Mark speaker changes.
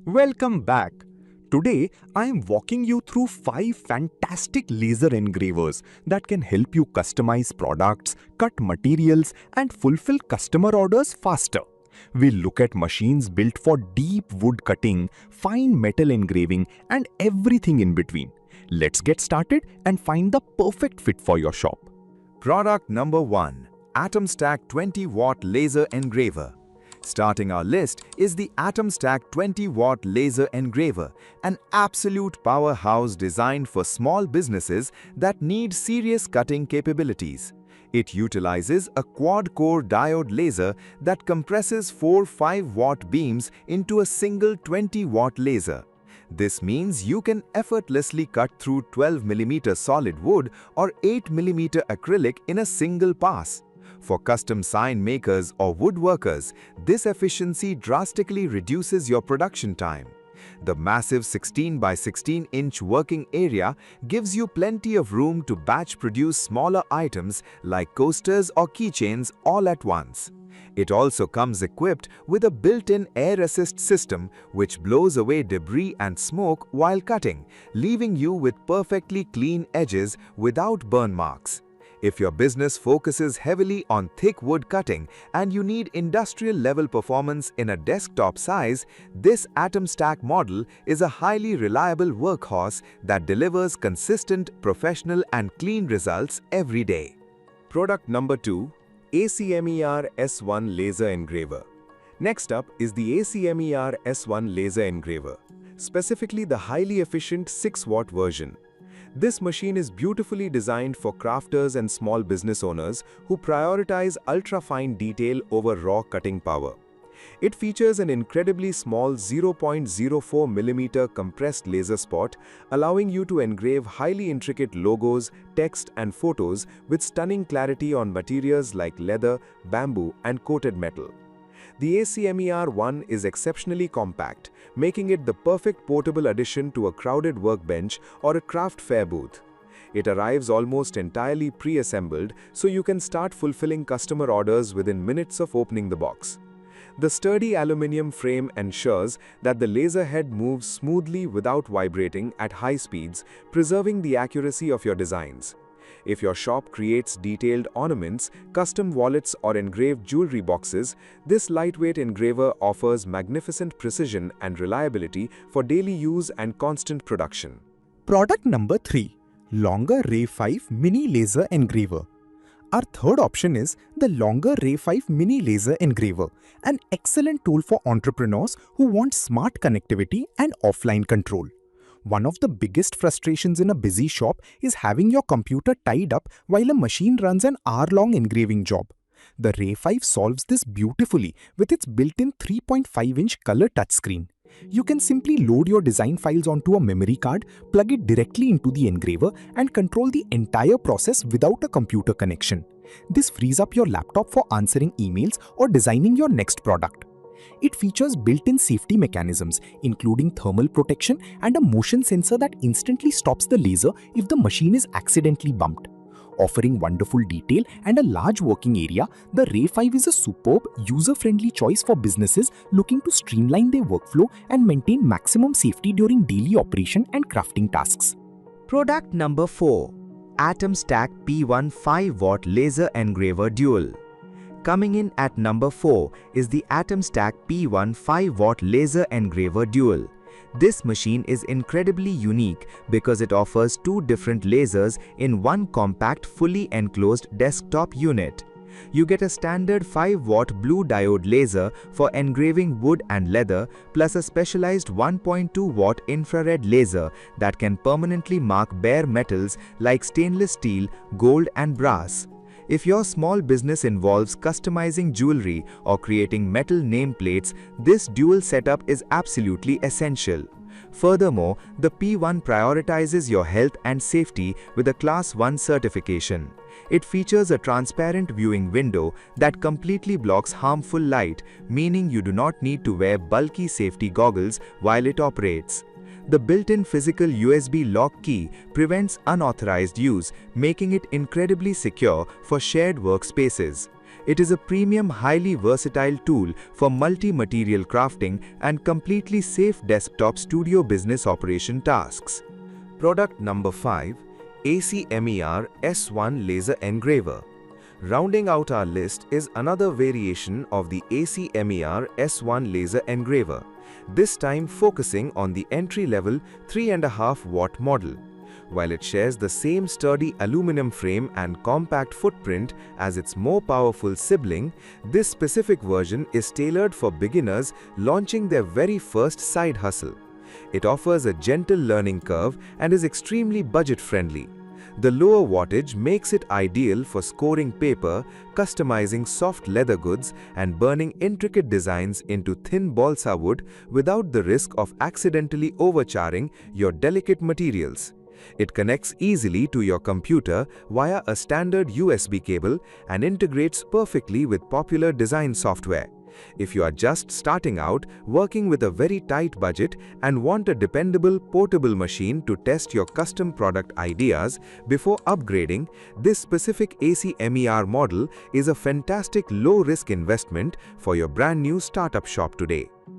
Speaker 1: Welcome back. Today, I am walking you through 5 fantastic laser engravers that can help you customize products, cut materials, and fulfill customer orders faster. We'll look at machines built for deep wood cutting, fine metal engraving, and everything in between. Let's get started and find the perfect fit for your shop.
Speaker 2: Product number 1. ATOMSTACK 20-watt laser engraver. Starting our list is the ATOMSTACK 20-watt laser engraver, an absolute powerhouse designed for small businesses that need serious cutting capabilities. It utilizes a quad-core diode laser that compresses 4 5-watt beams into a single 20-watt laser. This means you can effortlessly cut through 12mm solid wood or 8mm acrylic in a single pass. For custom sign makers or woodworkers, this efficiency drastically reduces your production time. The massive 16 by 16-inch working area gives you plenty of room to batch produce smaller items like coasters or keychains all at once. It also comes equipped with a built-in air assist system which blows away debris and smoke while cutting, leaving you with perfectly clean edges without burn marks. If your business focuses heavily on thick wood cutting and you need industrial-level performance in a desktop size, this ATOMSTACK model is a highly reliable workhorse that delivers consistent, professional and clean results every day.
Speaker 1: Product number 2. ACMER S1 Laser Engraver. Next up is the ACMER S1 Laser Engraver, specifically the highly efficient 6-watt version. This machine is beautifully designed for crafters and small business owners who prioritize ultra-fine detail over raw cutting power. It features an incredibly small 0.04mm compressed laser spot, allowing you to engrave highly intricate logos, text, and photos with stunning clarity on materials like leather, bamboo, and coated metal. The ACMER1 is exceptionally compact, making it the perfect portable addition to a crowded workbench or a craft fair booth. It arrives almost entirely pre-assembled, so you can start fulfilling customer orders within minutes of opening the box. The sturdy aluminum frame ensures that the laser head moves smoothly without vibrating at high speeds, preserving the accuracy of your designs. If your shop creates detailed ornaments, custom wallets or engraved jewelry boxes, this lightweight engraver offers magnificent precision and reliability for daily use and constant production.
Speaker 3: Product number 3. Longer Ray 5 Mini Laser Engraver. Our third option is the Longer Ray 5 Mini Laser Engraver, an excellent tool for entrepreneurs who want smart connectivity and offline control. One of the biggest frustrations in a busy shop is having your computer tied up while a machine runs an hour-long engraving job. The Ray 5 solves this beautifully with its built-in 3.5-inch color touchscreen. You can simply load your design files onto a memory card, plug it directly into the engraver, and control the entire process without a computer connection. This frees up your laptop for answering emails or designing your next product. It features built-in safety mechanisms, including thermal protection and a motion sensor that instantly stops the laser if the machine is accidentally bumped. Offering wonderful detail and a large working area, the Ray 5 is a superb, user-friendly choice for businesses looking to streamline their workflow and maintain maximum safety during daily operation and crafting tasks.
Speaker 4: Product number 4. ATOMSTACK P1 5-watt Laser Engraver Dual. Coming in at number 4 is the ATOMSTACK P1 5-watt Laser Engraver Dual. This machine is incredibly unique because it offers 2 different lasers in one compact, fully enclosed desktop unit. You get a standard 5-watt blue diode laser for engraving wood and leather, plus a specialized 1.2-watt infrared laser that can permanently mark bare metals like stainless steel, gold, and brass. If your small business involves customizing jewelry or creating metal nameplates, this dual setup is absolutely essential. Furthermore, the P1 prioritizes your health and safety with a Class 1 certification. It features a transparent viewing window that completely blocks harmful light, meaning you do not need to wear bulky safety goggles while it operates. The built-in physical USB lock key prevents unauthorized use, making it incredibly secure for shared workspaces. It is a premium, highly versatile tool for multi-material crafting and completely safe desktop studio business operation tasks.
Speaker 1: Product number 5, ACMER S1 Laser Engraver. Rounding out our list is another variation of the ACMER S1 Laser Engraver, this time focusing on the entry-level 3.5 watt model. While it shares the same sturdy aluminum frame and compact footprint as its more powerful sibling, this specific version is tailored for beginners launching their very first side hustle. It offers a gentle learning curve and is extremely budget-friendly. The lower wattage makes it ideal for scoring paper, customizing soft leather goods, and burning intricate designs into thin balsa wood without the risk of accidentally overcharring your delicate materials. It connects easily to your computer via a standard USB cable and integrates perfectly with popular design software. If you are just starting out, working with a very tight budget, and want a dependable portable machine to test your custom product ideas before upgrading, this specific ACMER model is a fantastic low-risk investment for your brand new startup shop today.